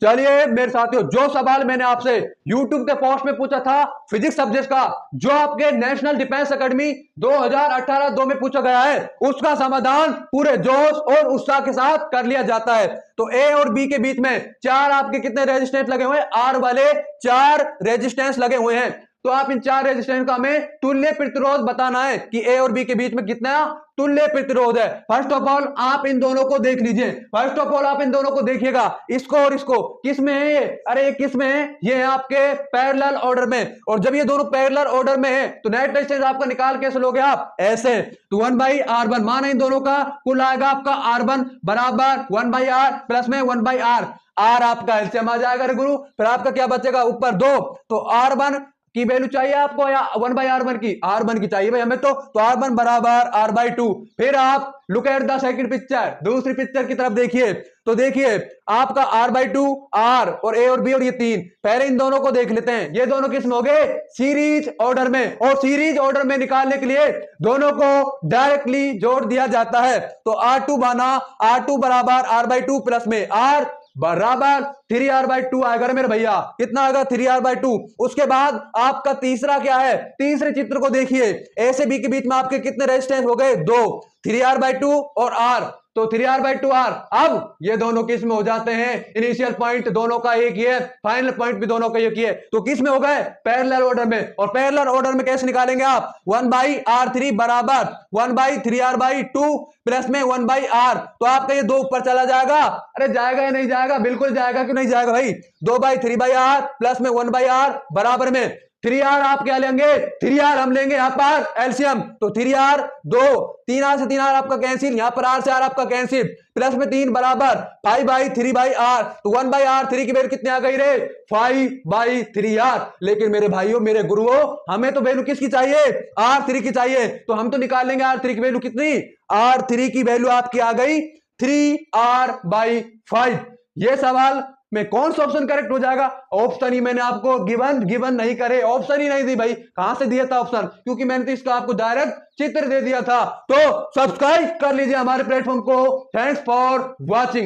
चलिए मेरे साथियों, जो सवाल मैंने आपसे YouTube के पोस्ट में पूछा था फिजिक्स सब्जेक्ट का, जो आपके नेशनल डिफेंस एकेडमी 2018-2 में पूछा गया है, उसका समाधान पूरे जोश और उत्साह के साथ कर लिया जाता है। तो ए और बी के बीच में चार आपके कितने रेजिस्टेंस लगे हुए हैं? आर वाले चार रेजिस्टेंस लगे हुए हैं। तो आप इन चार रेजिस्टेंस का हमें तुल्य प्रतिरोध बताना है कि ए और बी के बीच में कितना तुल्य प्रतिरोध है। फर्स्ट ऑफ ऑल आप इन दोनों को देख लीजिए। फर्स्ट ऑफ ऑल आप इन दोनों को देखिएगा, इसको और इसको। किस में है ये? अरे किस में है? ये है आपके पैरेलल ऑर्डर में। और जब ये दोनों पैरेलल ऑर्डर में है तो नेट रेजिस्टेंस आपका निकाल कैसे लोगे आप? ऐसे। तो 1/R1 माना इन दोनों का कुल आएगा आपका R1 बराबर 1/R प्लस में 1/R। आर आपका एलसीएम आ जाएगा गुरु। फिर आपका क्या बचेगा? ऊपर 2। तो R1 की वैल्यू चाहिए आपको या 1/R1 की? R1 की चाहिए भाई हमें। तो R1 बराबर R/2। फिर आप look at the second picture, दूसरी पिक्चर की तरफ देखिए। तो देखिए आपका R/2 R और A और B और ये तीन, पहले इन दोनों को देख लेते हैं। ये दोनों किस में हो गए? सीरीज ऑर्डर में। और सीरीज ऑर्डर में निकालने के लिए दोनों को डायरेक्टली जोड़ दिया जाता है। तो R2 बना R2 बराबर R/2 प्लस में R बराबर 3R/2 आएगा मेरे भैया। कितना आएगा? 3R/2। उसके बाद आपका तीसरा क्या है? तीसरे चित्र को देखिए। ए से बी के बीच में आपके कितने रेजिस्टेंस हो गए? 2। 3R/2 और R, तो 3R/2 R। अब ये दोनों किस में हो जाते हैं? इनिशियल पॉइंट दोनों का एक ही है, फाइनल पॉइंट भी दोनों का एक ही है। तो किस में हो गए? पैरेलल ऑर्डर में। और पैरेलल ऑर्डर में कैसे निकालेंगे आप? 1/R3 बराबर 1/3R/2 प्लस में 1/R। तो आपका ये 2 ऊपर चला जाएगा। अरे जाएगा या नहीं जाएगा? बिल्कुल जाएगा। क्यों नहीं जाएगा भाई? 2/3/R प्लस में 1/R बराबर में 3R। आप क्या लेंगे? 3R हम लेंगे यहां पर एलसीएम। तो 3R 2, 3R से 3R आपका कैंसिल, यहां पर R से R आपका कैंसिल, प्लस में 3 बराबर 5/3/R। तो 1/R3 की वैल्यू कितनी आ गई रे? 5/3R। लेकिन मेरे भाइयों, मेरे गुरुओं, हमें तो वैल्यू किसकी चाहिए? R3 की चाहिए। तो हम तो निकाल लेंगे R3 की वैल्यू कितनी? R3 की वैल्यू आपकी आ गई 3R/5। ये सवाल में कौन सा ऑप्शन करेक्ट हो जाएगा? ऑप्शन ही मैंने आपको गिवन नहीं करे, ऑप्शन ही नहीं दी भाई। कहां से दिया था ऑप्शन? क्योंकि मैंने तो इसका आपको डायरेक्ट चित्र दे दिया था। तो सब्सक्राइब कर लीजिए हमारे प्लेटफॉर्म को। Thanks for watching.